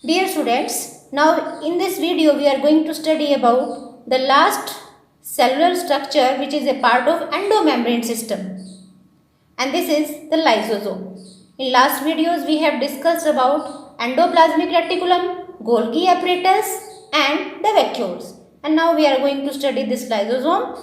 Dear students, now in this video we are going to study about the last cellular structure which is a part of endomembrane system, and this is the lysosome. In last videos we have discussed about endoplasmic reticulum, Golgi apparatus and the vacuoles, and now we are going to study this lysosome,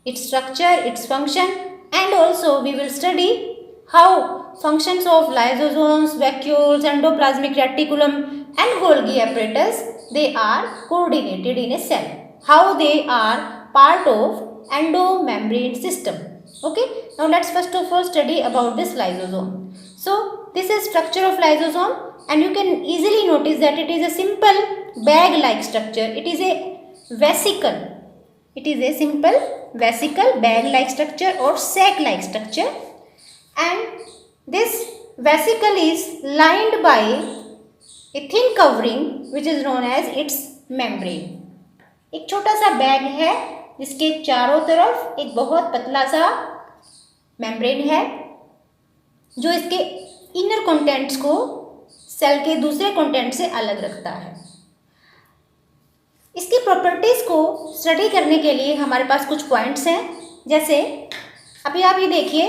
its structure, its function, and also we will study how functions of lysosomes, vacuoles, endoplasmic reticulum and Golgi apparatus, they are coordinated in a cell. How they are part of endomembrane system. Okay. Now let's first of all study about this lysosome. So this is structure of lysosome, and you can easily notice that it is a simple bag-like structure. It is a vesicle. It is a simple vesicle, bag-like structure or sac-like structure, and this vesicle is lined by a thin covering which is known as its membrane. एक छोटा सा bag है जिसके चारों तरफ एक बहुत पतला सा मेम्ब्रेन है जो इसके इनर कंटेंट्स को सेल के दूसरे कंटेंट से अलग रखता है। इसकी प्रॉपर्टीज को स्टडी करने के लिए हमारे पास कुछ पॉइंट्स हैं, जैसे अभी आप ये देखिए,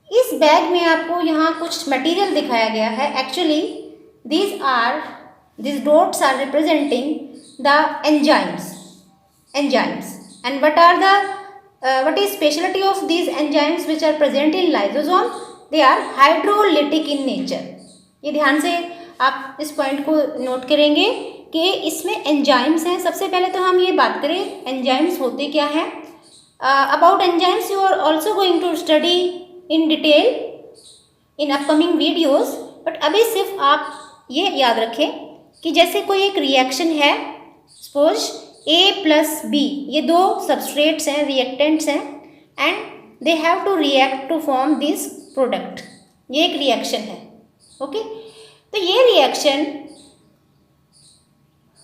इस बैग में आपको यहाँ कुछ मटेरियल दिखाया गया है। Actually these dots are representing the enzymes, and what is specialty of these enzymes which are present in lysosome? They are hydrolytic in nature. ये ध्यान से आप इस पॉइंट को नोट करेंगे कि इसमें एंजाइम्स हैं। सबसे पहले तो हम ये बात करें एंजाइम्स होते क्या हैं। About enzymes you are also going to study in detail in upcoming videos, but अभी सिर्फ आप ये याद रखें कि जैसे कोई एक रिएक्शन है, सपोज A प्लस B, ये दो सबस्ट्रेट्स हैं, रिएक्टेंट्स हैं, and they have to react to form this product. ये एक रिएक्शन है। ओके, तो ये रिएक्शन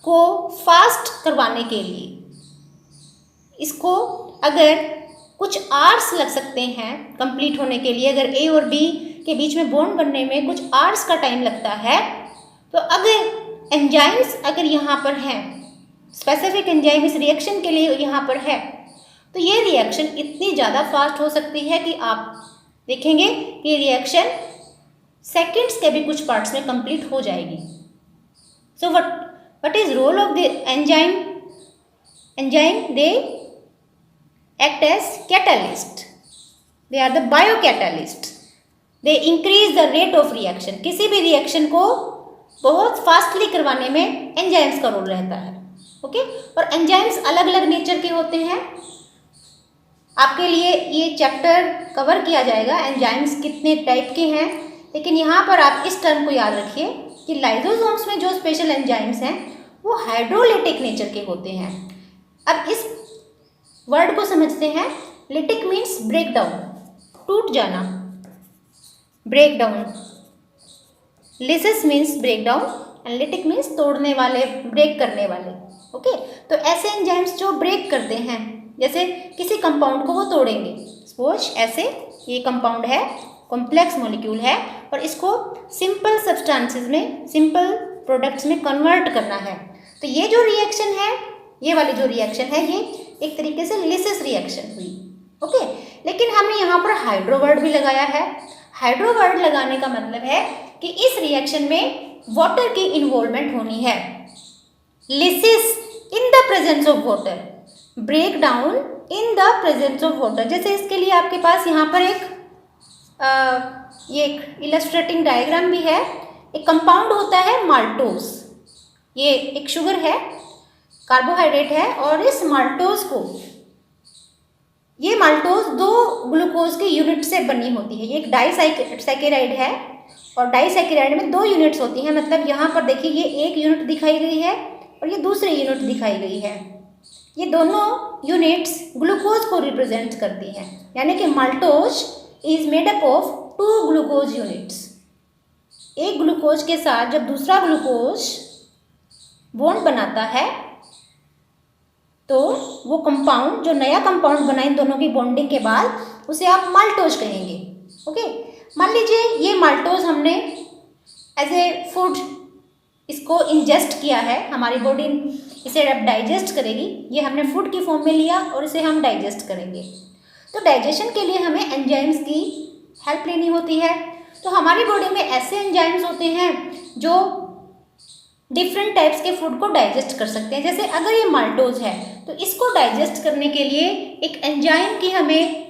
को फास्ट करवाने के लिए इसको अगर कुछ आवर्स लग सकते हैं कंप्लीट होने के लिए, अगर A और B के बीच में बॉन्ड बनने में कुछ आवर्स का टाइम लगता है, तो अगर एंजाइम्स अगर यहाँ पर हैं, स्पेसिफिक एंजाइम इस रिएक्शन के लिए यहाँ पर है, तो ये रिएक्शन इतनी ज़्यादा फास्ट हो सकती है कि आप देखेंगे कि रिएक्शन सेकंड्स के भी कुछ पार्ट्स में कंप्लीट हो जाएगी। So what is role of the enzyme? They act as catalyst. They are the biocatalyst. They increase the rate of reaction. किसी भी रिएक्शन को बहुत फास्टली करवाने में एंजाइम्स का रोल रहता है। ओके, और एंजाइम्स अलग अलग नेचर के होते हैं। आपके लिए ये चैप्टर कवर किया जाएगा एंजाइम्स कितने टाइप के हैं, लेकिन यहाँ पर आप इस टर्म को याद रखिए कि लाइसोसोम्स में जो स्पेशल एंजाइम्स हैं वो हाइड्रोलिटिक नेचर के होते हैं। अब इस वर्ड को समझते हैं। लिटिक मीन्स ब्रेक डाउन, टूट जाना, break down. Lysis means break down and lytic means तोड़ने वाले, ब्रेक करने वाले। ओके, तो ऐसे एंजाइम्स जो ब्रेक करते हैं, जैसे किसी कंपाउंड को वो तोड़ेंगे। सपोज ऐसे ये कंपाउंड है, कॉम्प्लेक्स मॉलिक्यूल है, और इसको सिंपल सब्सटेंसेस में, सिंपल प्रोडक्ट्स में कन्वर्ट करना है। तो ये जो रिएक्शन है, ये वाली जो रिएक्शन है, ये एक तरीके से लिसिस रिएक्शन हुई। ओके, लेकिन हमने यहाँ पर हाइड्रो वर्ड भी लगाया है। हाइड्रो वर्ड लगाने का मतलब है कि इस रिएक्शन में वाटर की इन्वॉल्वमेंट होनी है। Lysis in the presence of water, break down in the presence of water. जैसे इसके लिए आपके पास यहाँ पर ये एक इलस्ट्रेटिंग डायग्राम भी है। एक कंपाउंड होता है माल्टोज, ये एक शुगर है, कार्बोहाइड्रेट है, और इस माल्टोज को, ये माल्टोज दो ग्लूकोज की यूनिट से बनी होती है। ये एक डाइसैकेराइड है, और डाइसैकेराइड में दो यूनिट्स होती हैं। मतलब यहाँ पर देखिए, ये एक यूनिट दिखाई गई है और ये दूसरी यूनिट दिखाई गई है। ये दोनों यूनिट्स ग्लूकोज को रिप्रेजेंट करती हैं, यानी कि maltose is made up of 2 glucose units. एक ग्लूकोज के साथ जब दूसरा ग्लूकोज बॉन्ड बनाता है, तो वो कंपाउंड, जो नया कंपाउंड बना इन दोनों की बॉन्डिंग के बाद, उसे आप माल्टोज कहेंगे। ओके, मान लीजिए ये माल्टोज हमने एज ए फूड इसको इंजेस्ट किया है, हमारी बॉडी इसे अब डाइजेस्ट करेगी। ये हमने फूड की फॉर्म में लिया और इसे हम डाइजेस्ट करेंगे। तो डाइजेशन के लिए हमें एंजाइम्स की हेल्प लेनी होती है। तो हमारी बॉडी में ऐसे एंजाइम्स होते हैं जो डिफरेंट टाइप्स के फूड को डाइजेस्ट कर सकते हैं। जैसे अगर ये माल्टोज है तो इसको डाइजेस्ट करने के लिए एक एंजाइम की हमें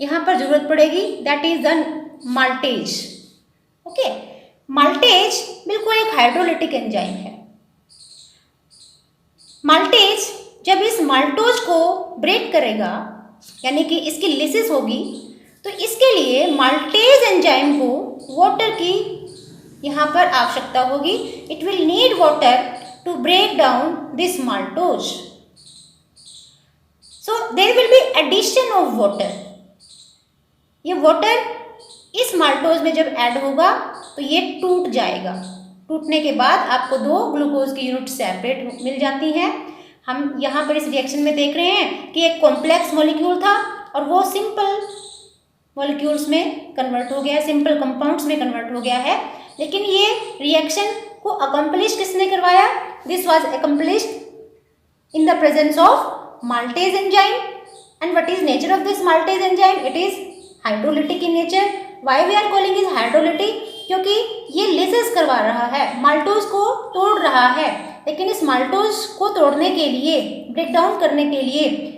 यहाँ पर जरूरत पड़ेगी, that is the maltase. Okay, maltase बिल्कुल एक हाइड्रोलिटिक एंजाइम है। माल्टेज जब इस माल्टोज को ब्रेक करेगा, यानी कि इसकी लिसिस होगी, तो इसके लिए माल्टेज एंजाइम को वाटर की यहाँ पर आवश्यकता होगी। It will need water to break down this maltose. So there will be addition of water. ये वाटर इस माल्टोज में जब ऐड होगा तो ये टूट जाएगा। टूटने के बाद आपको 2 ग्लूकोज की यूनिट सेपरेट मिल जाती हैं। हम यहाँ पर इस रिएक्शन में देख रहे हैं कि एक कॉम्प्लेक्स मॉलिक्यूल था और वो सिंपल मॉलिक्यूल्स में कन्वर्ट हो गया है, सिंपल कंपाउंड्स में कन्वर्ट हो गया है। लेकिन ये रिएक्शन को अकम्प्लिश किसने करवाया? This was accomplished in the presence of maltase enzyme. And what is nature of this maltase enzyme? It is hydrolytic in nature. Why we are calling is hydrolytic? क्योंकि ये लिसिस करवा रहा है, maltose को तोड़ रहा है। लेकिन इस माल्टोज को तोड़ने के लिए, ब्रेक डाउन करने के लिए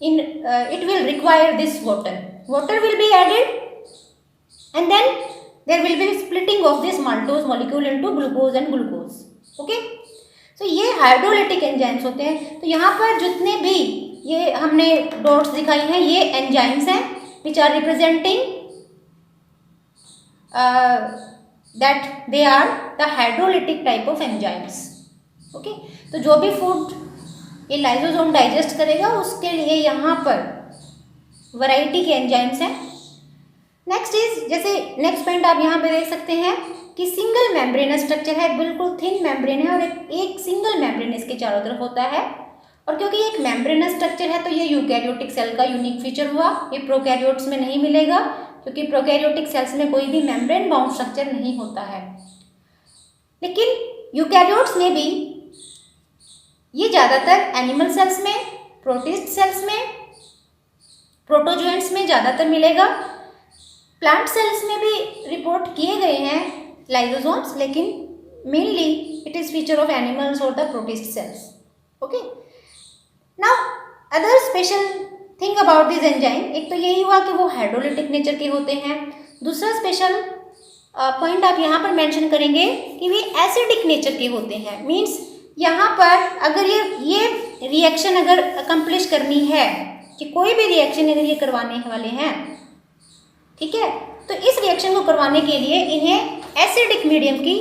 it will require this water. Water will be added and then there will be splitting of this maltose molecule into glucose and glucose. Okay? So ये हाइड्रोलिटिक एंजाइम्स होते हैं। तो यहाँ पर जितने भी ये हमने डॉट्स दिखाई हैं ये एंजाइम्स हैं which are representing that they are the hydrolytic type of enzymes. Okay? तो जो भी फूड ये लाइसोसोम डाइजेस्ट करेगा उसके लिए यहाँ पर वैरायटी के एंजाइम्स हैं। नेक्स्ट इज, जैसे नेक्स्ट पॉइंट आप यहाँ पे देख सकते हैं कि सिंगल मेम्ब्रेनस स्ट्रक्चर है, बिल्कुल थिन मेम्ब्रेन है और एक सिंगल मेम्ब्रेन इसके चारों तरफ होता है। और क्योंकि एक मेम्ब्रेनस स्ट्रक्चर है तो ये यूकैरियोटिक सेल का यूनिक फीचर हुआ। ये प्रोकैरियोट्स में नहीं मिलेगा क्योंकि प्रोकैरियोटिक सेल्स में कोई भी मेम्ब्रेन बाउंड स्ट्रक्चर नहीं होता है। लेकिन यूकैरियोट्स में भी ये ज़्यादातर एनिमल सेल्स में, प्रोटिस्ट सेल्स में, प्रोटोजोएंट्स में ज़्यादातर मिलेगा। प्लांट सेल्स में भी रिपोर्ट किए गए हैं लाइसोसोम्स, लेकिन mainly it is feature of animals और the protist cells. Okay, now other special thing about this enzyme, एक तो यही हुआ कि वो हाइड्रोलिटिक नेचर के होते हैं। दूसरा स्पेशल पॉइंट आप यहाँ पर मेंशन करेंगे कि वे एसिडिक नेचर के होते हैं। मीन्स यहाँ पर अगर ये रिएक्शन अगर अकम्प्लिश करनी है, कि कोई भी रिएक्शन अगर ये करवाने वाले हैं, ठीक है, तो इस रिएक्शन को करवाने के लिए इन्हें एसिडिक मीडियम की,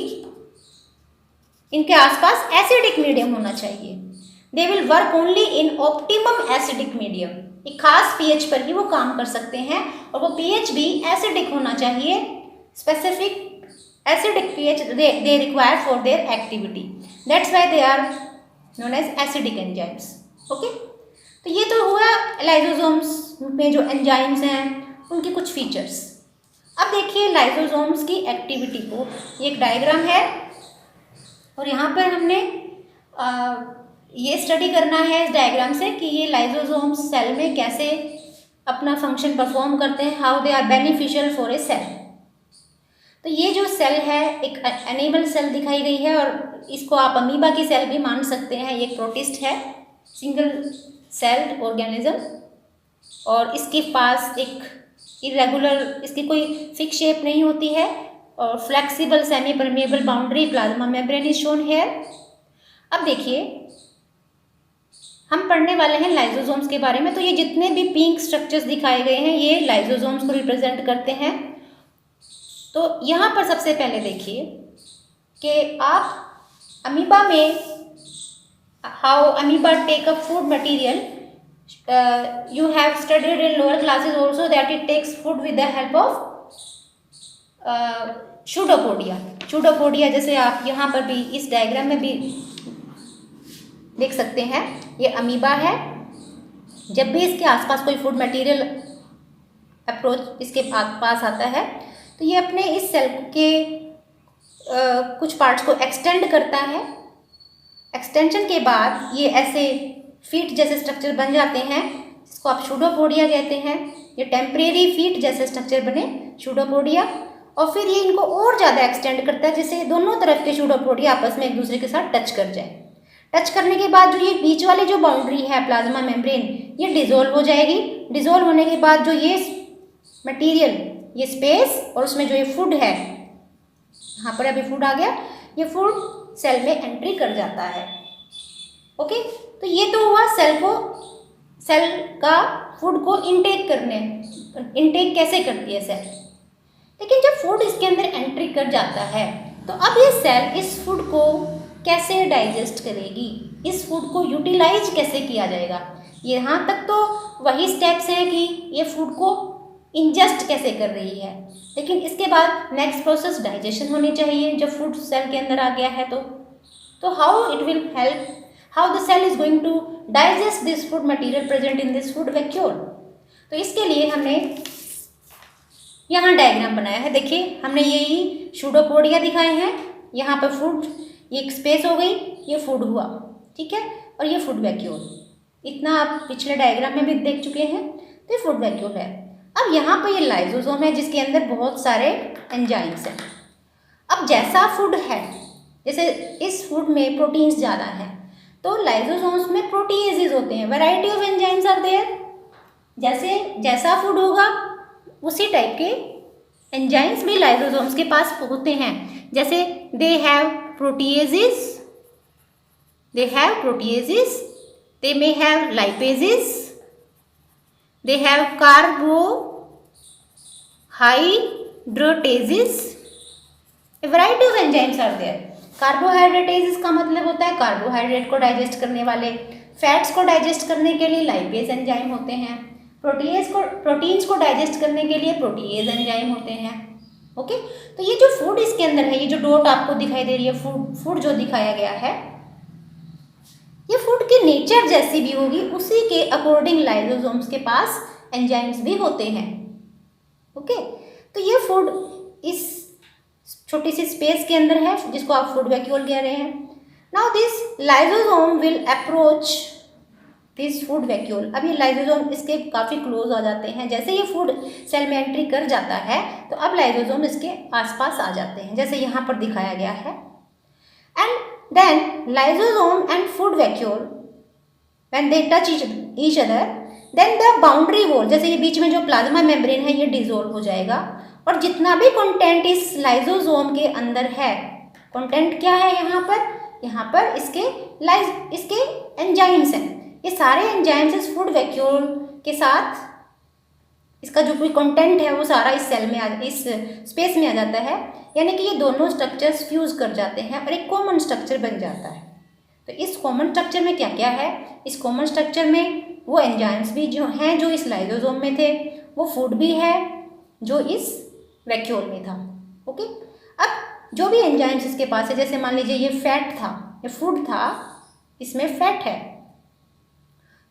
इनके आसपास एसिडिक मीडियम होना चाहिए। They will work only in optimum acidic medium. एक खास पीएच पर ही वो काम कर सकते हैं और वो पीएच भी एसिडिक होना चाहिए। Specific acidic pH they require for their activity. That's why they are known as acidic enzymes. Okay? तो ये तो हुआ लाइसोसोम्स में जो एंजाइम्स हैं उनके कुछ फीचर्स। अब देखिए लाइसोसोम्स की एक्टिविटी को, ये एक डायग्राम है और यहाँ पर हमने ये स्टडी करना है इस डायग्राम से कि ये लाइसोसोम्स सेल में कैसे अपना फंक्शन परफॉर्म करते हैं, how they are beneficial for a cell. तो ये जो सेल है एक एनिमल सेल दिखाई गई है और इसको आप अमीबा की सेल भी मान सकते हैं। ये प्रोटिस्ट है, सिंगल सेल्ड ऑर्गेनिज्म, और इसके पास एक इरेगुलर, इसकी कोई फिक्स शेप नहीं होती है और flexible semi permeable boundary plasma membrane is shown here. अब देखिए हम पढ़ने वाले हैं लाइसोसोम्स के बारे में। तो ये जितने भी पिंक स्ट्रक्चर्स दिखाए गए हैं ये लाइसोसोम्स को रिप्रेजेंट करते हैं। तो यहाँ पर सबसे पहले देखिए कि आप अमीबा में how amoeba take up food material, you have studied in lower classes also that it takes food with the help of pseudopodia. Pseudopodia जैसे आप यहाँ पर भी इस डायग्राम में भी देख सकते हैं, ये अमीबा है। जब भी इसके आसपास कोई फूड मटेरियल अप्रोच इसके पास आता है तो ये अपने इस सेल के कुछ पार्ट्स को एक्सटेंड करता है। एक्सटेंशन के बाद ये ऐसे फीट जैसे स्ट्रक्चर बन जाते हैं, इसको आप सूडोपोडिया कहते हैं। ये टेम्परेरी फीट जैसे स्ट्रक्चर बने सूडोपोडिया, और फिर ये इनको और ज़्यादा एक्सटेंड करता है जिससे दोनों तरफ के सूडोपोडिया आपस में एक दूसरे के साथ टच कर जाए। टच करने के बाद जो ये बीच वाली जो बाउंड्री है प्लाज्मा मेम्ब्रेन, ये डिजोल्व हो जाएगी। डिजोल्व होने के बाद जो ये मटेरियल, ये स्पेस और उसमें जो ये फूड है, यहाँ पर अभी फूड आ गया, ये फूड सेल में एंट्री कर जाता है। ओके, तो ये तो हुआ सेल का फूड को इनटेक कैसे करती है सेल। लेकिन जब फूड इसके अंदर एंट्री कर जाता है तो अब ये सेल इस फूड को कैसे डाइजेस्ट करेगी, इस फूड को यूटिलाइज कैसे किया जाएगा। यहाँ तक तो वही स्टेप्स हैं कि ये फूड को इंजेस्ट कैसे कर रही है, लेकिन इसके बाद नेक्स्ट प्रोसेस डाइजेशन होनी चाहिए। जब फूड सेल के अंदर आ गया है तो how it will help, how the cell is going to digest this food material present in this food vacuole. तो इसके लिए हमने यहाँ डायग्राम बनाया है। देखिए, हमने यही सूडोपोडिया दिखाए हैं। यहाँ पर फूड, ये एक स्पेस हो गई, ये फूड हुआ, ठीक है, और ये फूड वैक्यूल। इतना आप पिछले डायग्राम में भी देख चुके हैं। तो ये फूड वैक्यूल है। अब यहाँ पर ये लाइजोसोम है जिसके अंदर बहुत सारे एंजाइम्स हैं। अब जैसा फूड है, जैसे इस फूड में प्रोटीन्स ज़्यादा हैं तो लाइजोसोम्स में प्रोटीएजेस होते हैं, variety of enzymes are there. जैसा फूड होगा उसी टाइप के एंजाइम्स भी लाइजोसोम्स के पास होते हैं। जैसे they have proteases, they may have lipases, they have carbohydratases, a variety of enzymes are there। कार्बोहाइड्रेटेजेस का मतलब होता है कार्बोहाइड्रेट को डाइजेस्ट करने वाले, फैट्स को डाइजेस्ट करने के लिए लाइपेज एंजाइम होते हैं, प्रोटीन्स को डाइजेस्ट करने के लिए प्रोटीएज एंजाइम होते हैं। ओके, तो ये जो फूड इसके अंदर है, ये जो डॉट आपको दिखाई दे रही है, फूड जो दिखाया गया है, ये फूड की नेचर जैसी भी होगी उसी के अकॉर्डिंग लाइजोसोम्स के पास एंजाइम्स भी होते हैं। ओके, तो ये फूड इस छोटी सी स्पेस के अंदर है जिसको आप फूड वैक्यूल कह रहे हैं। Now this lysosome will approach this food vacuole. अब ये लाइजोसोम इसके काफ़ी क्लोज आ जाते हैं। जैसे ये फूड सेल में एंट्री कर जाता है तो अब लाइजोसोम इसके आसपास आ जाते हैं, जैसे यहाँ पर दिखाया गया है। And then lysosome and food vacuole when they touch each other, then the boundary wall, जैसे ये बीच में जो प्लाज्मा मेम्ब्रेन है ये डिजोल्व हो जाएगा और जितना भी कंटेंट इस लाइजोसोम के अंदर है, कंटेंट क्या है यहाँ पर इसके एंजाइम्स हैं। ये सारे एंजाइम्स इस फूड वैक्यूल के साथ, इसका जो कोई कंटेंट है वो सारा इस सेल में इस स्पेस में आ जाता है, यानी कि ये दोनों स्ट्रक्चर्स फ्यूज कर जाते हैं और एक कॉमन स्ट्रक्चर बन जाता है। तो इस कॉमन स्ट्रक्चर में क्या क्या है, इस कॉमन स्ट्रक्चर में वो एंजाइम्स भी जो हैं जो इस लाइजोसोम में थे, वो फूड भी है जो इस वैक्यूल में था। ओके, अब जो भी एंजाइम्स इसके पास है, जैसे मान लीजिए ये फैट था, ये फूड था, इसमें फैट है,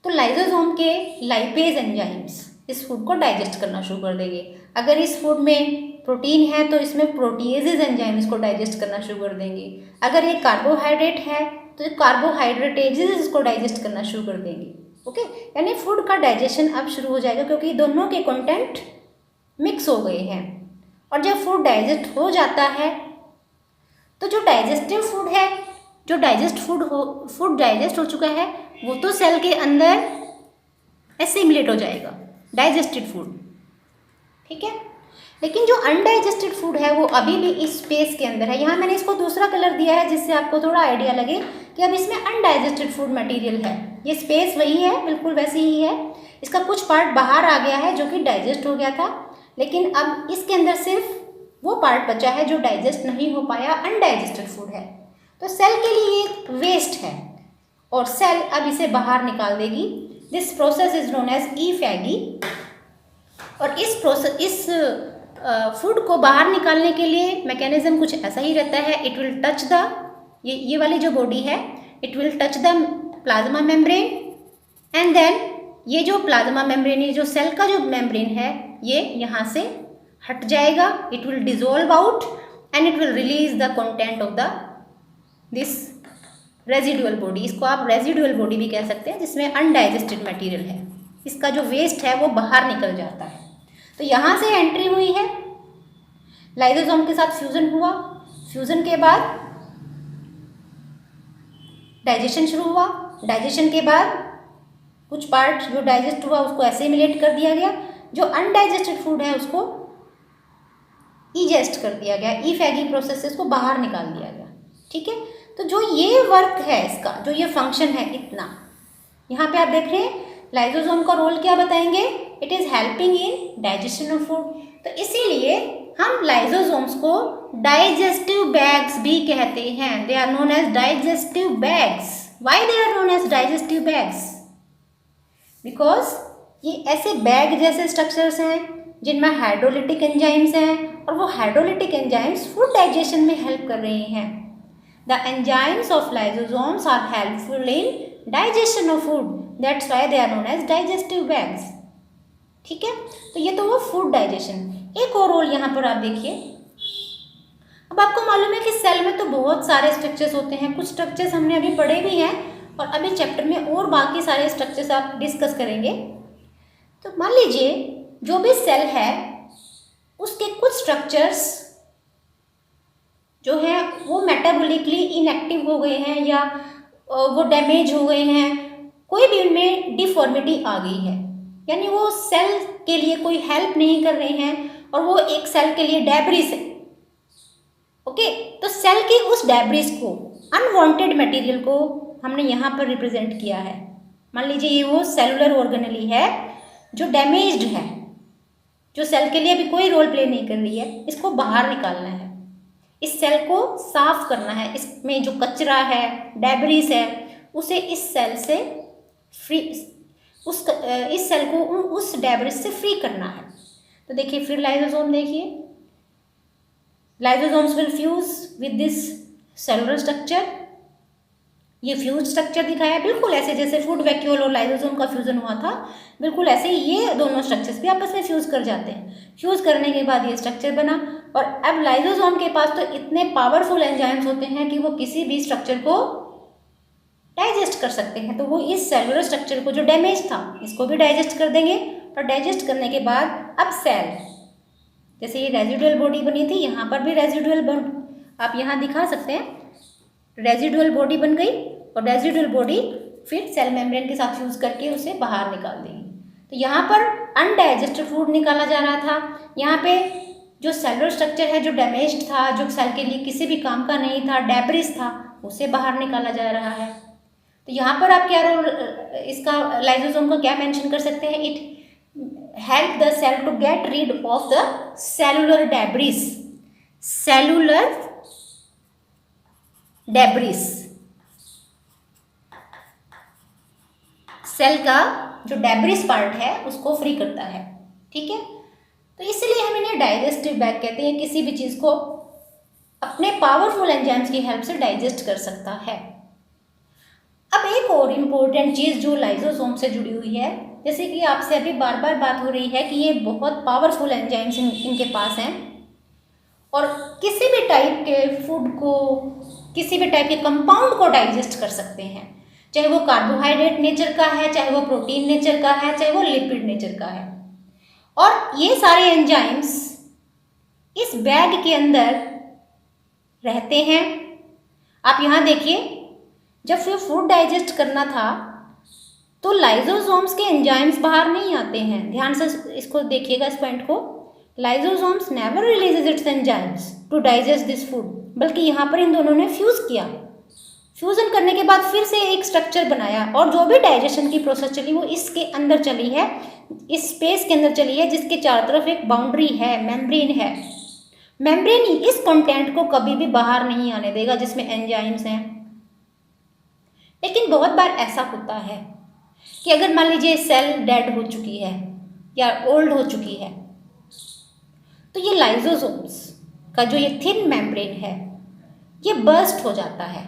तो लाइजोसोम के लाइपेज एंजाइम्स इस फूड को डाइजेस्ट करना शुरू कर देंगे। अगर इस फूड में प्रोटीन है तो इसमें प्रोटीएजेज एंजाइम इसको डाइजेस्ट करना शुरू कर देंगे। अगर ये कार्बोहाइड्रेट है तो कार्बोहाइड्रेटेजेज इसको डाइजेस्ट करना शुरू कर देंगे। ओके, यानी फूड का डाइजेशन अब शुरू हो जाएगा क्योंकि दोनों के कंटेंट मिक्स हो गए हैं। और जब फूड डाइजेस्ट हो जाता है तो जो डाइजेस्टिव फूड है, जो फूड डाइजेस्ट हो चुका है वो तो सेल के अंदर एसिमिलेट हो जाएगा, डाइजेस्टेड फूड, ठीक है। लेकिन जो अनडाइजेस्टेड फूड है वो अभी भी इस स्पेस के अंदर है। यहाँ मैंने इसको दूसरा कलर दिया है जिससे आपको थोड़ा आइडिया लगे कि अब इसमें अनडाइजेस्टेड फूड मटेरियल है। ये स्पेस वही है, बिल्कुल वैसी ही है। इसका कुछ पार्ट बाहर आ गया है जो कि डाइजेस्ट हो गया था, लेकिन अब इसके अंदर सिर्फ वो पार्ट बचा है जो डाइजेस्ट नहीं हो पाया, अनडाइजेस्टेड फूड है। तो सेल के लिए ये वेस्ट है और सेल अब इसे बाहर निकाल देगी। This process is known as ईफैगी। और इस फूड को बाहर निकालने के लिए मैकेनिज्म कुछ ऐसा ही रहता है। इट विल टच द, ये वाली जो बॉडी है, it will touch the plasma membrane and then ये जो प्लाज्मा मेम्ब्रेन, ये जो सेल का जो मेम्ब्रेन है, ये यहाँ से हट जाएगा। It will dissolve out and it will release the content of the this residual body. इसको आप रेजिडुअल बॉडी भी कह सकते हैं, जिसमें अनडाइजेस्टेड मटेरियल है, इसका जो वेस्ट है वो बाहर निकल जाता है। तो यहाँ से एंट्री हुई है, लाइसोसोम के साथ फ्यूजन हुआ, फ्यूजन के बाद डाइजेशन शुरू हुआ, डाइजेशन के बाद कुछ पार्ट जो डाइजेस्ट हुआ उसको एसिमिलेट कर दिया गया, जो अनडाइजेस्टेड फूड है उसको इजेस्ट कर दिया गया, ईफैगी प्रोसेस से उसको बाहर निकाल दिया गया। ठीक है, तो जो ये वर्क है इसका, जो ये फंक्शन है इतना, यहाँ पे आप देख रहे हैं लाइसोसोम का रोल क्या बताएंगे, it is helping in digestion of food. तो इसीलिए हम लाइसोसोम्स को डाइजेस्टिव बैग्स भी कहते हैं, they are known as digestive bags. Why they are known as digestive bags? Because ये ऐसे बैग जैसे स्ट्रक्चर्स हैं जिनमें हाइड्रोलिटिक एंजाइम्स हैं, और वो हाइड्रोलिटिक एंजाइम्स फूड डाइजेशन में हेल्प कर रहे हैं। The enzymes of lysosomes are helpful in digestion of food, that's why they are known as digestive bags. ठीक है, तो ये तो वो फूड डाइजेशन। एक और रोल यहाँ पर आप देखिए, अब आपको मालूम है कि सेल में तो बहुत सारे स्ट्रक्चर्स होते हैं, कुछ स्ट्रक्चर्स हमने अभी पढ़े भी हैं और अभी चैप्टर में और बाकी सारे स्ट्रक्चर्स आप डिस्कस करेंगे। तो मान लीजिए जो भी सेल है उसके कुछ स्ट्रक्चर्स जो है वो मेटाबॉलिकली इनएक्टिव हो गए हैं या वो डैमेज हो गए हैं, कोई भी उनमें डिफॉर्मिटी आ गई है, यानी वो सेल के लिए कोई हेल्प नहीं कर रहे हैं और वो एक सेल के लिए डेब्रिस है। ओके, तो सेल की उस डेब्रिस को, अनवांटेड मटेरियल को हमने यहाँ पर रिप्रेजेंट किया है। मान लीजिए ये वो सेलुलर ऑर्गेनेली है जो डैमेज्ड है, जो सेल के लिए अभी कोई रोल प्ले नहीं कर रही है, इसको बाहर निकालना है, इस सेल को साफ करना है, इसमें जो कचरा है, डेब्रिस है, उसे इस सेल से फ्री, इस सेल को उस डेब्रिस से फ्री करना है। तो देखिए फिर लाइसोसोम देखिए, lysosomes will fuse with this cellular structure. ये फ्यूज स्ट्रक्चर दिखाया है बिल्कुल ऐसे जैसे फूड वैक्यूल और लाइसोसोम का फ्यूजन हुआ था, बिल्कुल ऐसे ये दोनों स्ट्रक्चर्स भी आपस में फ्यूज कर जाते हैं। फ्यूज करने के बाद ये स्ट्रक्चर बना, और अब लाइसोसोम के पास तो इतने पावरफुल एंजाइम्स होते हैं कि वो किसी भी स्ट्रक्चर को डाइजेस्ट कर सकते हैं। तो वो इस सेलुलर स्ट्रक्चर को जो डैमेज था इसको भी डाइजेस्ट कर देंगे, और डाइजेस्ट करने के बाद अब सेल, जैसे ये रेजिडुअल बॉडी बनी थी, यहाँ पर भी रेजिडुअल आप यहाँ दिखा सकते हैं, रेजिडुअल बॉडी बन गई, और रेजिडुअल बॉडी फिर सेल मेम्ब्रेन के साथ फ्यूज करके उसे बाहर निकाल देगी। तो यहाँ पर अनडाइजेस्टेड फूड निकाला जा रहा था, यहाँ पे जो सेलुलर स्ट्रक्चर है जो डैमेज्ड था, जो सेल के लिए किसी भी काम का नहीं था, डेब्रिस था, उसे बाहर निकाला जा रहा है। तो यहाँ पर आप क्या रोल इसका लाइसोसोम का क्या मेंशन कर सकते हैं, it help the cell to get rid of the cellular debris, cellular debris, cell का जो डेब्रिस पार्ट है उसको फ्री करता है। ठीक है, तो इसलिए हम इन्हें डाइजेस्टिव बैग कहते हैं, किसी भी चीज़ को अपने पावरफुल एंजाइम्स की हेल्प से डाइजेस्ट कर सकता है। अब एक और इम्पोर्टेंट चीज़ जो लाइसोसोम से जुड़ी हुई है, जैसे कि आपसे अभी बार बार बात हो रही है कि ये बहुत पावरफुल एंजाइम्स इनके पास हैं, और किसी भी टाइप के फूड को, किसी भी टाइप के कंपाउंड को डाइजेस्ट कर सकते हैं, चाहे वो कार्बोहाइड्रेट नेचर का है, चाहे वो प्रोटीन नेचर का है, चाहे वो लिपिड नेचर का है। और ये सारे एंजाइम्स इस बैग के अंदर रहते हैं। आप यहाँ देखिए, जब फिर फूड डाइजेस्ट करना था तो लाइसोसोम्स के एंजाइम्स बाहर नहीं आते हैं, ध्यान से इसको देखिएगा, इस पॉइंट को। Lysosomes never releases its enzymes to digest this food, बल्कि यहाँ पर इन दोनों ने फ्यूज किया, फ्यूजन करने के बाद फिर से एक स्ट्रक्चर बनाया, और जो भी डाइजेशन की प्रोसेस चली वो इसके अंदर चली है, इस स्पेस के अंदर चली है, जिसके चारों तरफ एक बाउंड्री है, मेम्ब्रेन है। मेम्ब्रेन इस कंटेंट को कभी भी बाहर नहीं आने देगा जिसमें एंजाइम्स हैं। लेकिन बहुत बार ऐसा होता है कि अगर मान लीजिए सेल डेड हो चुकी है या ओल्ड हो चुकी है, तो ये लाइसोसोम्स का जो ये थिन मेम्ब्रेन है ये बर्स्ट हो जाता है।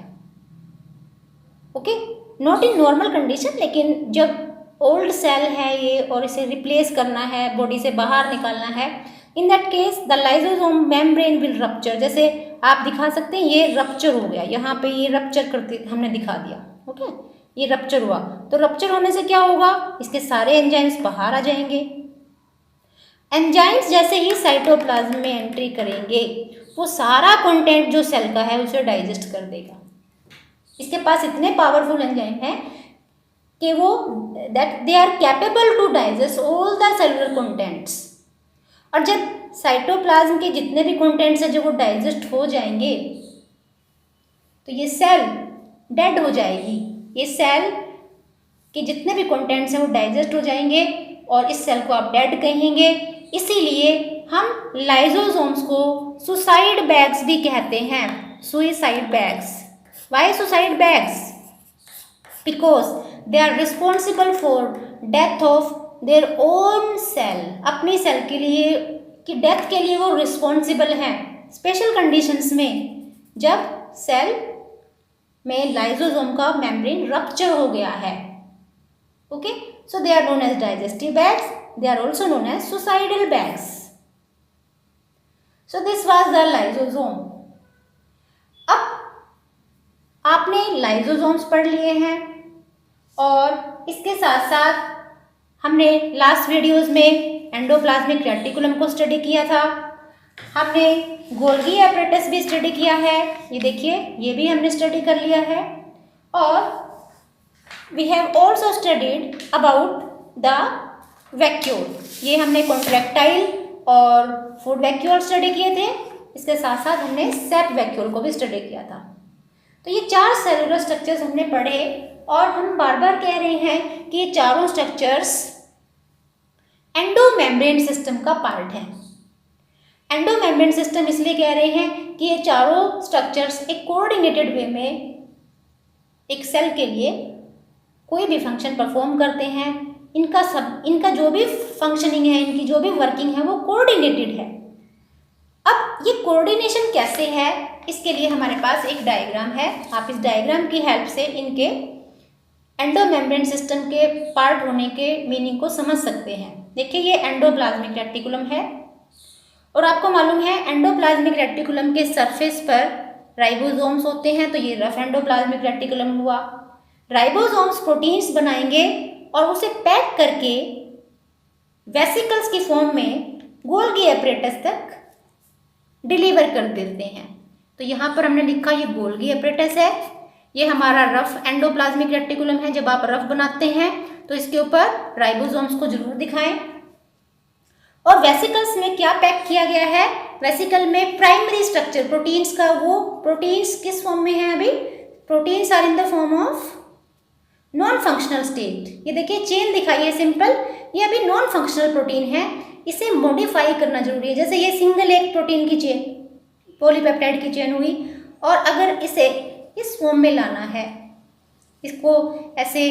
Okay, not in normal condition, लेकिन जब ओल्ड सेल है ये और इसे रिप्लेस करना है, बॉडी से बाहर निकालना है, in that case the lysosome membrane will rupture, जैसे आप दिखा सकते हैं ये रप्चर हो गया, यहाँ पे ये रप्चर करते हमने दिखा दिया, ओके ये रप्चर हुआ। तो रप्चर होने से क्या होगा, इसके सारे एंजाइम्स बाहर आ जाएंगे। एंजाइम्स जैसे ही साइटोप्लाज्म में एंट्री करेंगे वो सारा कंटेंट जो सेल का है उसे डाइजेस्ट कर देगा। इसके पास इतने पावरफुल एंजाइम हैं कि वो that they are capable to digest all the cellular contents. और जब साइटोप्लाज्म के जितने भी कंटेंट्स हैं जब वो डाइजेस्ट हो जाएंगे तो ये सेल डेड हो जाएगी। ये सेल के जितने भी कंटेंट्स हैं वो डाइजेस्ट हो जाएंगे और इस सेल को आप डेड कहेंगे। इसीलिए हम लाइसोसोम्स को सुसाइड बैग्स भी कहते हैं, suicide bags. Why suicide bags? Because they are responsible for death of their own cell. अपनी सेल के लिए की डेथ के लिए वो रिस्पॉन्सिबल हैं स्पेशल कंडीशंस में, जब सेल में लाइसोसोम का मेम्ब्रेन रप्चर हो गया है। Okay, so they are known as digestive bags, they are also known as suicidal bags. So this was the lysosome. अब आपने लाइसोसोम्स पढ़ लिए हैं और इसके साथ साथ हमने लास्ट वीडियोस में एंडोप्लाज्मिक रेटिकुलम को स्टडी किया था, हमने गोल्गी एपरेटस भी स्टडी किया है, ये देखिए ये भी हमने स्टडी कर लिया है। और we have also studied about the vacuole, ये हमने कॉन्ट्रैक्टाइल और फूड वैक्यूल स्टडी किए थे। इसके साथ साथ हमने सेप वैक्यूल को भी स्टडी किया था। तो ये 4 सेलुलर स्ट्रक्चर्स हमने पढ़े और हम बार बार कह रहे हैं कि ये चारों स्ट्रक्चर्स एंडोमेम्ब्रेन सिस्टम का पार्ट है। एंडोमेम्ब्रेन सिस्टम इसलिए कह रहे हैं कि ये चारों स्ट्रक्चर्स एक कोऑर्डिनेटेड वे में एक सेल के लिए कोई भी फंक्शन परफॉर्म करते हैं। इनका जो भी फंक्शनिंग है, इनकी जो भी वर्किंग है वो कोऑर्डिनेटेड है। अब ये कोऑर्डिनेशन कैसे है, इसके लिए हमारे पास एक डायग्राम है। आप इस डायग्राम की हेल्प से इनके एंडोमेम्ब्रेन सिस्टम के पार्ट होने के मीनिंग को समझ सकते हैं। देखिए ये एंडोप्लाज्मिक रेटिकुलम है और आपको मालूम है एंडोप्लाज्मिक रेटिकुलम के सरफेस पर राइबोसोम्स होते हैं, तो ये रफ एंडोप्लाज्मिक रेटिकुलम हुआ। राइबोसोम्स प्रोटीन्स बनाएंगे और उसे पैक करके वेसिकल्स की फॉर्म में गोल्गी एपरेटस तक डिलीवर कर देते हैं। तो यहाँ पर हमने लिखा ये गोल्गी एपरेटस है, ये हमारा रफ एंडोप्लाज्मिक रेटिकुलम है। जब आप रफ बनाते हैं तो इसके ऊपर राइबोसोम्स को जरूर दिखाएं। और वेसिकल्स में क्या पैक किया गया है, वेसिकल में प्राइमरी स्ट्रक्चर प्रोटीन्स का, वो प्रोटीन्स किस फॉर्म में है, अभी proteins are in the form of non functional state. ये देखिए चेन दिखाई है सिंपल, ये अभी नॉन फंक्शनल प्रोटीन है, इसे मॉडिफाई करना जरूरी है। जैसे ये सिंगल एक प्रोटीन की चेन, पॉलीपेप्टाइड की चेन हुई, और अगर इसे इस फॉर्म में लाना है, इसको ऐसे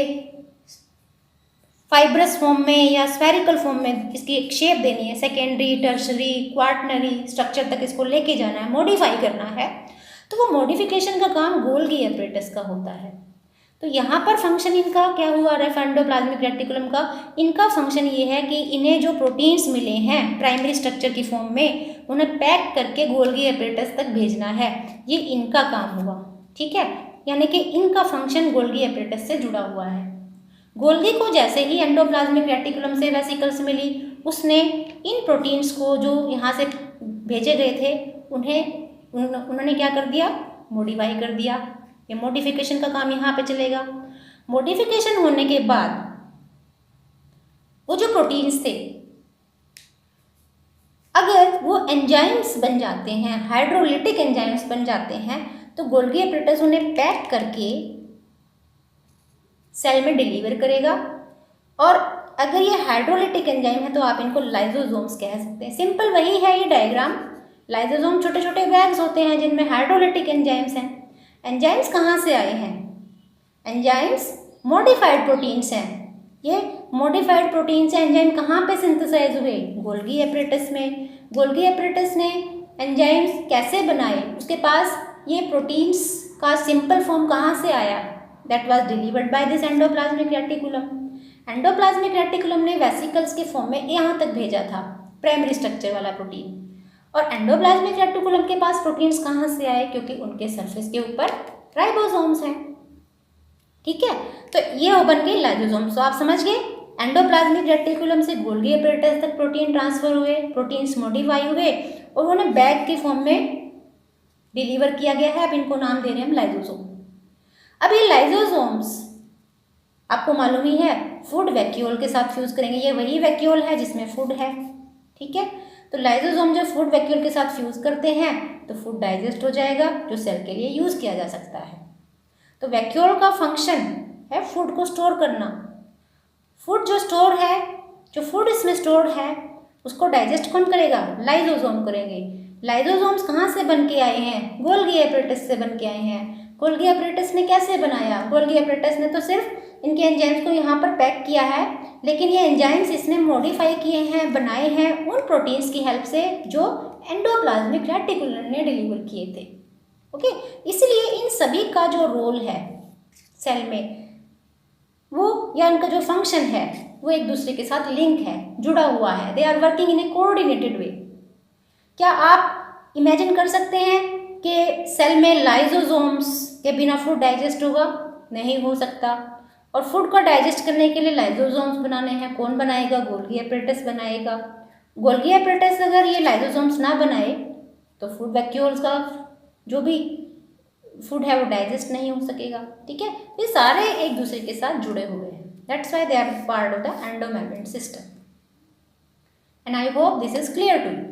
फाइब्रस फॉर्म में या स्फेरिकल फॉर्म में इसकी एक शेप देनी है, सेकेंडरी, टर्शरी, क्वार्टनरी स्ट्रक्चर तक इसको लेके जाना है, मॉडिफाई करना है, तो वो मॉडिफिकेशन का काम गोल्गी एपरेटस का होता है। तो यहाँ पर फंक्शन इनका क्या हुआ, रफ एंडोप्लाज्मिक रेटिकुलम का, इनका फंक्शन ये है कि इन्हें जो प्रोटीन्स मिले हैं प्राइमरी स्ट्रक्चर की फॉर्म में, उन्हें पैक करके गोल्गी एपरेटस तक भेजना है, ये इनका काम हुआ। ठीक है, यानी कि इनका फंक्शन गोल्गी एपरेटस से जुड़ा हुआ है। गोल्गी को जैसे ही एंडोप्लाज्मिक रेटिकुलम से वेसिकल्स मिली, उसने इन प्रोटीन्स को जो यहाँ से भेजे गए थे उन्होंने क्या कर दिया, मॉडिफाई कर दिया। ये मॉडिफिकेशन का काम यहाँ पे चलेगा। मॉडिफिकेशन होने के बाद वो जो प्रोटीन्स थे, अगर वो एंजाइम्स बन जाते हैं, हाइड्रोलिटिक एंजाइम्स बन जाते हैं, तो गोल्गी एपरेटस उन्हें पैक करके सेल में डिलीवर करेगा। और अगर ये हाइड्रोलिटिक एंजाइम है तो आप इनको लाइसोसोम्स कह सकते हैं। सिंपल वही है ये डायग्राम। लाइसोसोम छोटे छोटे बैग्स होते हैं जिनमें हाइड्रोलिटिक एंजाइम्स हैं। एंजाइम्स कहाँ से आए हैं, एंजाइम्स मॉडिफाइड प्रोटीन्स हैं। ये मॉडिफाइड प्रोटीन्स हैं, एंजाइम कहाँ पे सिंथेसाइज हुए, गोल्गी एपरेटस में। गोल्गी एपरेटस ने एंजाइम्स कैसे बनाए, उसके पास ये प्रोटीन्स का सिंपल फॉर्म कहाँ से आया, that was delivered by this endoplasmic reticulum. Endoplasmic reticulum ने वेसिकल्स के फॉर्म में यहाँ तक भेजा था। प्राइमरी स्ट्रक्चर वाला प्रोटीन। और एंडोप्लाज्मिक रेटिकुलम के पास प्रोटीन्स कहाँ से आए, क्योंकि उनके सरफेस के ऊपर राइबोसोम्स हैं। ठीक है, तो ये वो बन गए लाइसोसोम्स। तो आप समझ गए, एंडोप्लाज्मिक रेटिकुलम से गोल्गी एपैरेटस तक प्रोटीन ट्रांसफर हुए, प्रोटीन्स मॉडिफाई हुए और उन्हें बैग के फॉर्म में डिलीवर किया गया है। अब इनको नाम दे रहे हैं हम लाइसोसोम। अब ये लाइसोसोम्स आपको मालूम ही है फूड वैक्यूल के साथ फ्यूज करेंगे। ये वही वैक्यूल है जिसमें फूड है। ठीक है, तो लाइसोसोम जब फूड वैक्यूल के साथ फ्यूज करते हैं तो फूड डाइजेस्ट हो जाएगा, जो सेल के लिए यूज किया जा सकता है। तो वैक्यूल का फंक्शन है फूड को स्टोर करना। फूड जो स्टोर है, जो फूड इसमें स्टोर है, उसको डाइजेस्ट कौन करेगा, लाइसोसोम करेंगे। लाइसोसोम्स कहाँ से बन के आए हैं, गोल्गी एपैरेटस से बन के आए हैं। गोल्गी एपैरेटस ने कैसे बनाया, गोल्गी एपैरेटस ने तो सिर्फ इनके एंजाइम्स को यहाँ पर पैक किया है, लेकिन ये एंजाइम्स इसने मॉडिफाई किए हैं, बनाए हैं उन प्रोटीन्स की हेल्प से जो एंडोप्लाज्मिक रेटिकुलम ने डिलीवर किए थे। ओके, इसलिए इन सभी का जो रोल है सेल में वो, या उनका जो फंक्शन है वो एक दूसरे के साथ लिंक है, जुड़ा हुआ है। They are working in a coordinated way. क्या आप इमेजिन कर सकते हैं कि सेल में लाइसोसोम्स के बिना फूड डाइजेस्ट होगा? नहीं हो सकता। और फूड को डाइजेस्ट करने के लिए लाइसोसोम्स बनाने हैं। कौन बनाएगा? गोल्गी एपैरेटस बनाएगा। गोल्गी एपैरेटस अगर ये लाइसोसोम्स ना बनाए तो फूड वैक्यूल्स का जो भी फूड है वो डाइजेस्ट नहीं हो सकेगा। ठीक है, ये सारे एक दूसरे के साथ जुड़े हुए हैं। That's why they are part of the endomembrane system. And I hope this is clear to you.